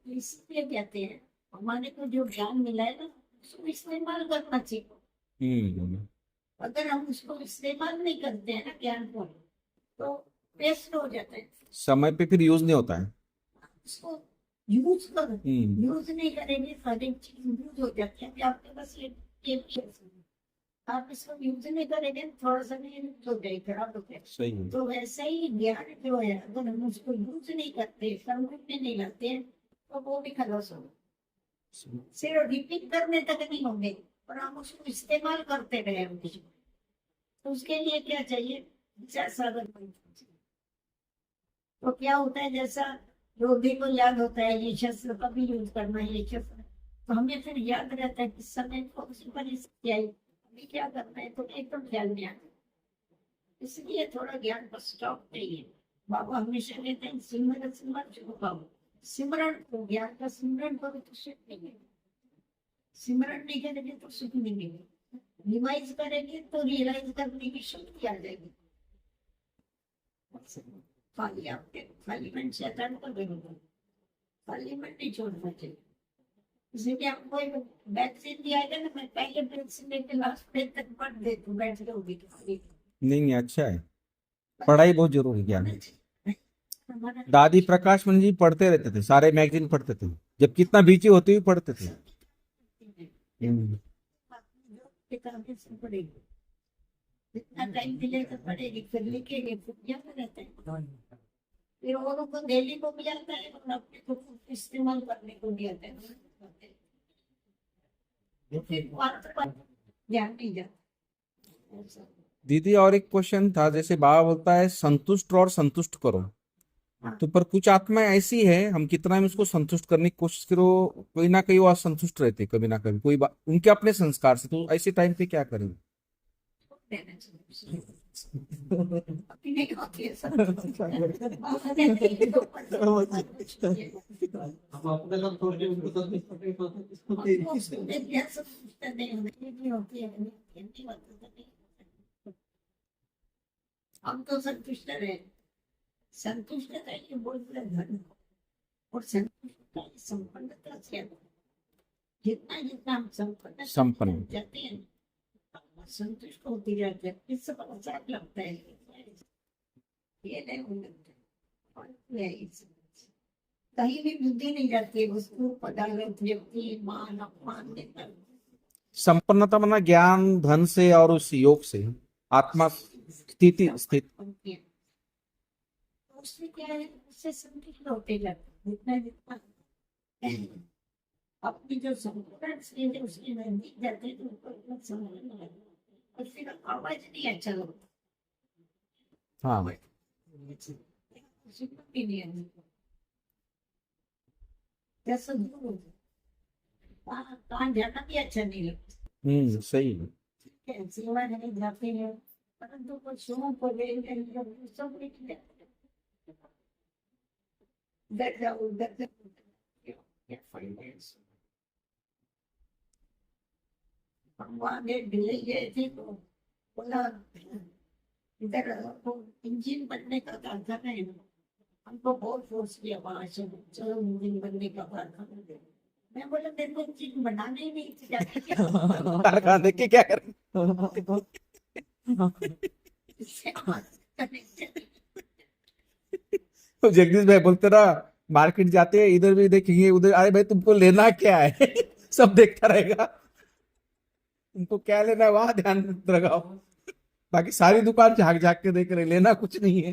इसलिए कहते हैं हमारे को जो ज्ञान मिला है ना, उसको इस्तेमाल करना चाहिए। हम्म। अगर हम उसको इस्तेमाल नहीं करते हैं ना ज्ञान को, तो वेस्ट हो जाता है। समय पे फिर यूज नहीं होता है। उसको यूज करो। हम्म। यूज नहीं करेंगे तो हर एक चीज यूज हो जाती है। अभी आपके पास ये भी है। आप इसको यूज नहीं करेंगे तो थोड़ा सा भी यूज हो जाए, खराब हो जाए। सही है। तो वैसे ही ज्ञान जो है, अगर हम उसको यूज नहीं करते, कर्म में नहीं लाते हैं, तो वो भी खलास होगा। सिर्फ रिपीट करने तक नहीं होंगे, पर हम उसको इस्तेमाल करते रहे हमेशा। तो उसके लिए क्या चाहिए? विचार सागर बनना चाहिए। तो क्या होता है, जैसा रोगी को याद होता है ये शस्त्र कभी यूज करना है, ये शस्त्र, तो हमें फिर याद रहता है किस समय कौन सी परिस्थिति आई, अभी क्या करना है, तो एकदम ख्याल में आता है। इसलिए थोड़ा ज्ञान का स्टॉक चाहिए। बाबा हमेशा कहते हैं सिमरन सिमरन छुपाओ। सिमरन को, ज्ञान का सिमरन करो तो सुख मिलेगा। सिमरन नहीं करेंगे तो सुख नहीं मिलेगा। रिवाइज करेंगे तो रियलाइज करने की शक्ति आ जाएगी। खाली आपके खाली मन शैतान को देगा। खाली मन नहीं छोड़ना चाहिए। इसलिए आपको एक वैक्सीन दिया है ना, मैं पहले वैक्सीन लेके लास्ट पेज तक पढ़ देती हूँ, बैठ जाऊंगी तो खाली नहीं नहीं, अच्छा है। पढ़ाई बहुत जरूरी है ज्ञान। होना चाहिए। हमारा दादी प्रकाश मन जी पढ़ते रहते थे, सारे मैगजीन पढ़ते थे, जब कितना बिजी होते हुए पढ़ते थे। हम्म। किताबें से पढ़ेगी, जितना टाइम मिलेगा पढ़ेगी, फिर लिखेगी, फिर याद रहता है। फिर औरों को डेली को भी आता है और अपने को इस्तेमाल करने को भी आता है। तो फिर बात पर ध्यान नहीं जाता ऐसा। दीदी और एक क्वेश्चन था, जैसे बाबा बोलता है संतुष्ट और संतुष्ट करो, हाँ, तो पर कुछ आत्माएं ऐसी है, हम कितना भी उसको संतुष्ट करने की कोशिश करो, कोई ना कहीं वो असंतुष्ट रहते, कभी ना कभी कोई बात उनके अपने संस्कार से, तो ऐसे टाइम पे क्या करें? देना चाहिए। अभी नहीं होती है सब। बाबा ने नहीं तो हम अपने सब छोड़ के उनको सब नहीं होती है, नहीं होती है। हम तो संतुष्ट रहे। संतुष्टता ये बहुत बड़ा धर्म, और संतुष्टता ये संपन्नता से आता है। जितना जितना हम संपन्नता की संपन्न। तरफ जाते हैं, हम संतुष्ट होते जाते हैं। इससे पता चल लगता है ये नहीं हो लगता, और ये कहीं भी बुद्धि नहीं जाती है, वस्तु पदार्थ व्यक्ति मान अपमान देता संपन्नता माना ज्ञान धन से और उस योग से आत्मा स्थिति स्थित। है। उससे क्या है, उससे संतुष्ट होते जाते हैं जितना जितना अपनी जो संपूर्ण स्टेज है उसके नजदीक जाते हैं, तो उनको इतना समझ में लगता, और फिर आवाज नहीं अच्छा लगता। हाँ भाई। सुकून भी नहीं आता। जैसा दूर हो जाए, कहाँ जाना भी अच्छा नहीं लगता। सही है। सेवा नहीं जाते हैं, परंतु कुछ शुरू को ले सब लिख जाते हैं। उधर जाओ उधर जाओ, क्या फाइनेंस। हम वहाँ दिल्ली गए थे तो बोला इधर वो इंजन बनने का कारखाना है, हमको बहुत फोर्स किया वहां से, चलो इंजन बनने का कारखाना है। मैं बोला मेरे को इंजन बनाने ही नहीं थी, जाके क्या कारखाना देख के क्या करें? इससे connection। तो जगदीश भाई बोलते ना, मार्केट जाते हैं इधर भी देखेंगे उधर, अरे भाई तुमको लेना क्या है? सब देखता रहेगा, तुमको क्या लेना है वहां ध्यान लगाओ, बाकी सारी दुकान झाक झाक के देख रहे, लेना कुछ नहीं है।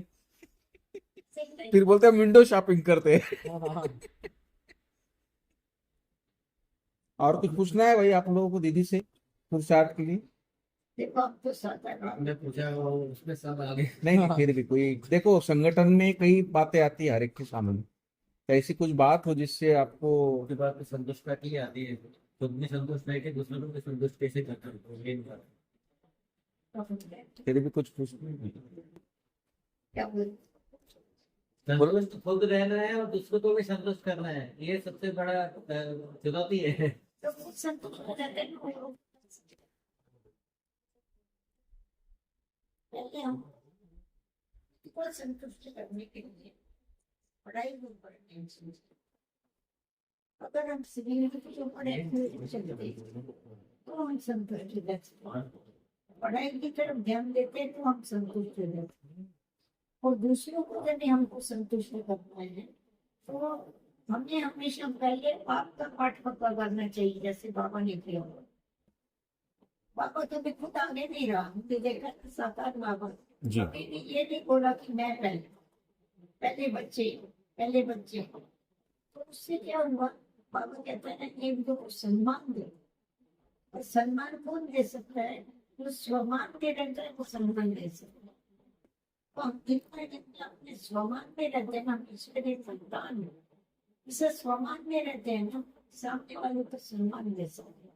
फिर बोलते हैं विंडो शॉपिंग करते हैं। और कुछ पूछना है भाई आप लोगों को दीदी से पुरुषार्थ के लिए? देखो अब तो साधारण हमने पूछा वो उसमें सब आगे। नहीं नहीं, फिर भी कोई देखो, संगठन में कई बातें आती है हर एक के सामने, तो ऐसी कुछ बात हो जिससे आपको। उसके बाद तो संतुष्टता के लिए आती है, खुद भी संतुष्ट रह के दूसरों को भी संतुष्ट कैसे करते हैं मेन बात। फिर भी कुछ पूछना है? क्या बोल संतुष्ट तो खुद रहना है और दूसरों को भी संतुष्ट करना है, ये सबसे बड़ा चुनौती है। तो कुछ संतुष्ट हो जाते हैं लोग। पहले हम को संतुष्ट करने के लिए पढ़ाई को पढ़ते हैं। अगर हम सिविल के पढ़े चलते तो हम संतुष्ट रहते हैं। पढ़ाई की तरफ ध्यान देते हैं तो हम संतुष्ट रहते हैं। और दूसरों को यदि हमको संतुष्ट करना है तो हमें हमेशा पहले बाप का पाठ पक्का करना चाहिए, जैसे बाबा ने किया। बाबा तो भी खुद आगे नहीं रहा, मुझे देखा था साकार बाबा जी। कभी भी ये नहीं बोला कि मैं पहले बच्चे। तो उससे क्या हुआ, बाबा कहते हैं एक दो को सम्मान दे। और सम्मान कौन दे सकता है? जो स्वमान में रहता है वो सम्मान दे सकता है। तो हम जितना अपने स्वमान में रहते हैं, हम ईश्वरीय संतान हैं, इसे स्वमान में रहते हैं ना, सामने वाले को सम्मान दे सकते हैं।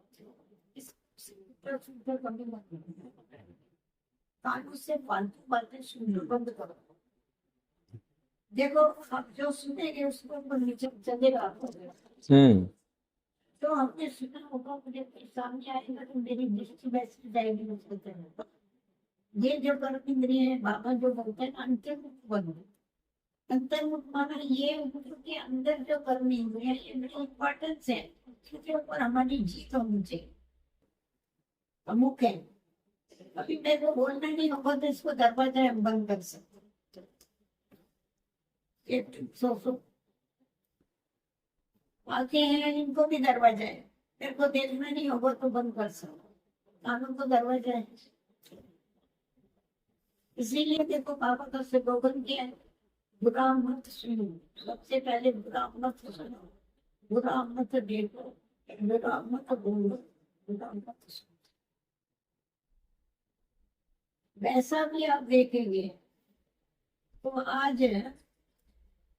कानों से फालतू बातें सुनना बंद करो। देखो आप जो सुनेंगे उसको नीचे चलेगा आपको। तो हमने सुना होगा, मुझे सामने आएगा तो मेरी दृष्टि वैसी जाएगी उसको तरफ। ये जो कर्म इंद्रिय है, बाबा जो बोलते हैं अंतर्मुख बनो। अंतर्मुख माना ये के अंदर जो कर्म इंद्रिय है, ये इम्पोर्टेंस है, उसके ऊपर हमारी जीत होनी चाहिए। प्रमुख है। अभी मेरे को बोलना नहीं होगा तो इसको दरवाजा हम बंद कर सकते। सो आगे हैं, इनको भी दरवाजा है, मेरे को देखना नहीं होगा तो बंद कर सकते। कानों को दरवाजा है। इसीलिए देखो बाबा का स्लोगन क्या है, बुरा मत सुनो। सबसे पहले बुरा मत सुनो, बुरा मत देखो, बुरा मत बोलो, बुरा मत सुनो। वैसा भी आप देखेंगे तो आज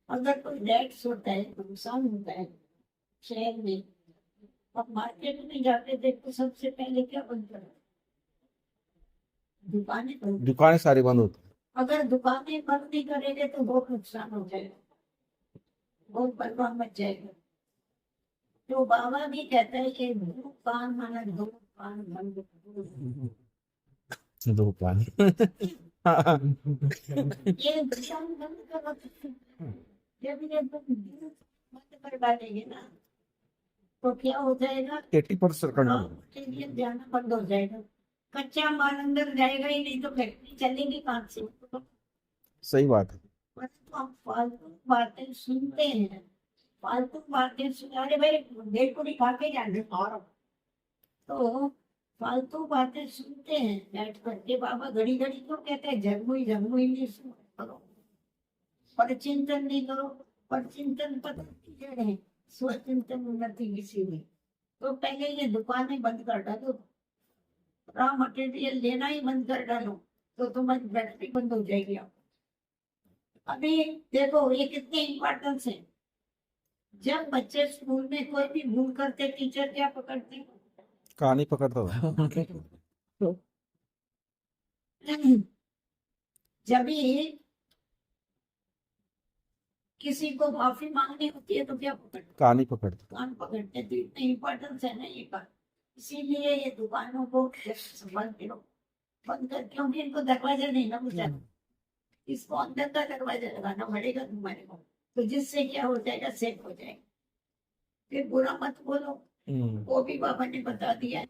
अगर कोई डेट्स होता है, नुकसान होता है शहर में, अब मार्केट में जाके देखो सबसे पहले क्या बंद करो? दुकानें सारी बंद होती हैं। अगर दुकानें बंद नहीं करेंगे तो बहुत नुकसान हो जाएगा, बहुत बर्बाद मच जाएगा। तो बाबा भी कहता है कि धूमपान माना धूमपान बंद करो। दुकान ये दुकान बंद करो। जब ये बंद कर डालेंगे ना तो क्या हो जाएगा, 80% के लिए जाना बंद हो जाएगा। कच्चा माल अंदर जाएगा ही नहीं तो फैक्ट्री चलेगी कहाँ से? सही बात है। परंतु हम फालतू बातें सुनते हैं, फालतू बातें अरे भाई डेढ़ को खा के जाने और तो फालतू बातें सुनते हैं बैठ करके। बाबा घड़ी घड़ी क्यों कहते हैं झगमुई नहीं करो, पर चिंतन नहीं करो। पर चिंतन पता की जड़ है, स्वचिंतन उन्नति किसी में। तो पहले ये दुकानें बंद कर डालो, रॉ मटेरियल लेना ही बंद कर डालो तो तुम्हारी बैटरी बंद हो जाएगी। अभी देखो ये कितनी इम्पोर्टेंस है। जब बच्चे स्कूल में कोई भी भूल करते, टीचर क्या पकड़ते? कहानी पकड़ता था। जब भी किसी को माफी मांगनी होती है तो क्या पकड़ते? कहानी पकड़ता। कान पकड़ते। तो इतना इम्पोर्टेंस है ना ये बात। इसीलिए ये दुकानों को बंद करो, बंद कर, क्योंकि इनको दरवाजा नहीं ना बुझा, इसको अंदर का दरवाजा लगाना पड़ेगा तुम्हारे को, तो जिससे क्या हो जाएगा, सेफ हो जाएगा। फिर बुरा मत बोलो, वो भी बाबा ने बता दिया है।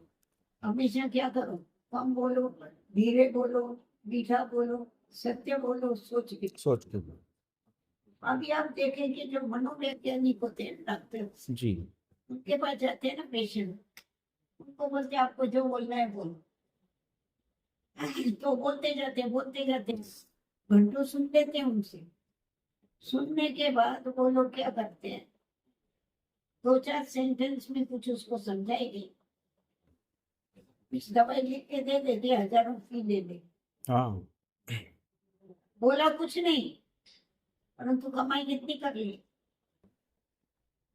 हमेशा क्या करो, कम बोलो, धीरे बोलो, मीठा बोलो, सत्य बोलो, सोच के। अभी आप देखेंगे जो मनोवैज्ञानिक होते हैं डॉक्टर जी, उनके पास जाते हैं ना पेशेंट, उनको बोलते हैं आपको जो बोलना है बोलो, तो बोलते जाते घंटों सुन लेते हैं उनसे। सुनने के बाद वो लोग क्या करते हैं, 2-4 सेंटेंस में कुछ उसको समझाएगी, कुछ दवाई लिख के दे देते, हजारों फी ले ले। हाँ, बोला कुछ नहीं, परंतु कमाई कितनी कर ली।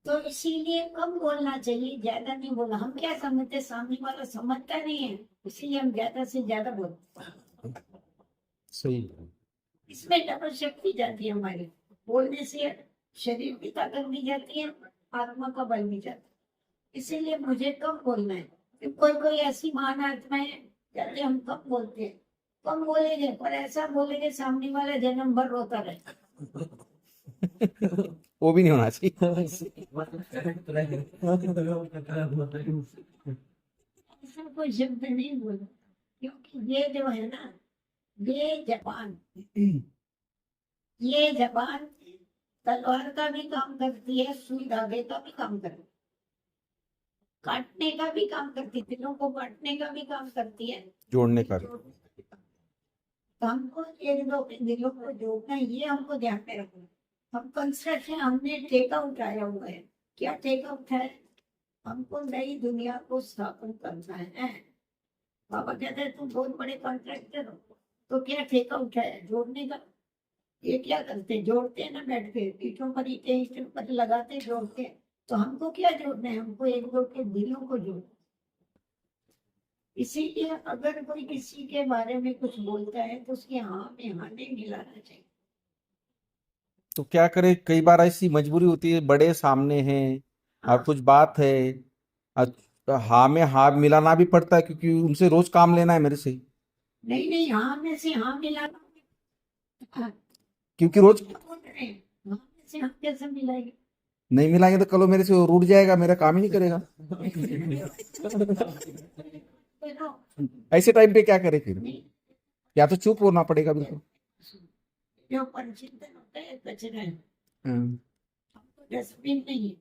तो इसीलिए कम बोलना चाहिए, ज्यादा नहीं बोला। हम क्या समझते, सामने वाला समझता नहीं है, इसीलिए हम ज्यादा से ज्यादा बोलते। सही। इसमें डबल शक्ति जाती है हमारी। बोलने से शरीर की ताकत भी जाती है, आत्मा का बल भी जाता है। इसीलिए मुझे कम बोलना है। कोई ऐसी महान आत्माएं कहते हम कम बोलते हैं, कम बोलेंगे पर ऐसा बोलेंगे सामने वाला जन्म भर रोता रहे। वो भी नहीं होना चाहिए। ऐसा कोई शब्द नहीं बोला, क्योंकि ये जो है ना, ये जबान तलवार का भी काम करती है, सुई धागे का भी काम करती है, काटने का भी काम करती है, दिलों को बांटने का भी काम करती है, जोड़ने का भी। तो हमको ये दिलों को जोड़ना है, ये हमको ध्यान में रखना है। हम कंस्ट्रक्शन हमने ठेका उठाया हुआ है। क्या ठेका उठाया? हमको नई दुनिया को स्थापन करना है। बाबा कहते हैं तुम बहुत बड़े कॉन्ट्रैक्टर हो, तो क्या ठेका उठाया? जोड़ने का। ये क्या करते हैं? जोड़ते हैं ना, बैठ के ईंटों पर ईंटों पर लगाते जोड़ते हैं। तो हमको क्या जोड़ना है? हमको एक दो के दिलों को जोड़ना। इसीलिए अगर कोई किसी के बारे में कुछ बोलता है तो उसके हाँ में हाँ नहीं मिलाना चाहिए। तो क्या करे, कई बार ऐसी मजबूरी होती है, बड़े सामने हैं और कुछ बात है, तो हाँ में हाँ मिलाना भी पड़ता है, क्योंकि उनसे रोज काम लेना है मेरे से। नहीं नहीं, हाँ में से हाँ मिलाना। हाँ, क्योंकि रोज बोल रहे हैं, हाँ में से हाँ कैसे मिलाएंगे? नहीं मिलाएंगे तो कल वो मेरे से रूठ जाएगा, मेरा काम ही नहीं करेगा। तो ऐसे टाइम पे क्या करे फिर? नहीं, या तो चुप होना पड़ेगा बिल्कुल। जो परिचिंतन होता है कचरा है। हम्म, हमको डस्टबिन नहीं है,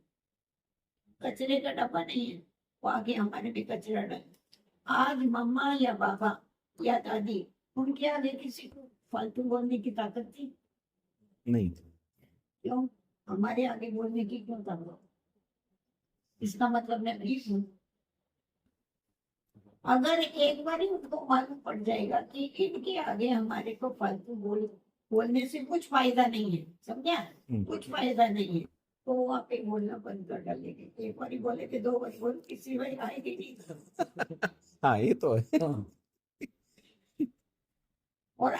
कचरे का डब्बा नहीं है, वो आगे हमारे भी कचरा डाले। आज मम्मा या बाबा या दादी, उनके आगे किसी को फालतू बोलने की ताकत थी? नहीं। क्यों? हमारे आगे बोलने की क्यों ताकत? इसका मतलब मैं भीड़ हूँ। अगर एक बार ही उनको मालूम पड़ जाएगा कि इनके आगे हमारे को फालतू बोलने से कुछ फायदा नहीं है, समझा? कुछ फायदा नहीं है, तो वो आप ही बोलना बंद कर डालेंगे। एक बार ही बोले कि दो बार बोल, किसी बार आएगी नहीं। हाँ ये तो है। और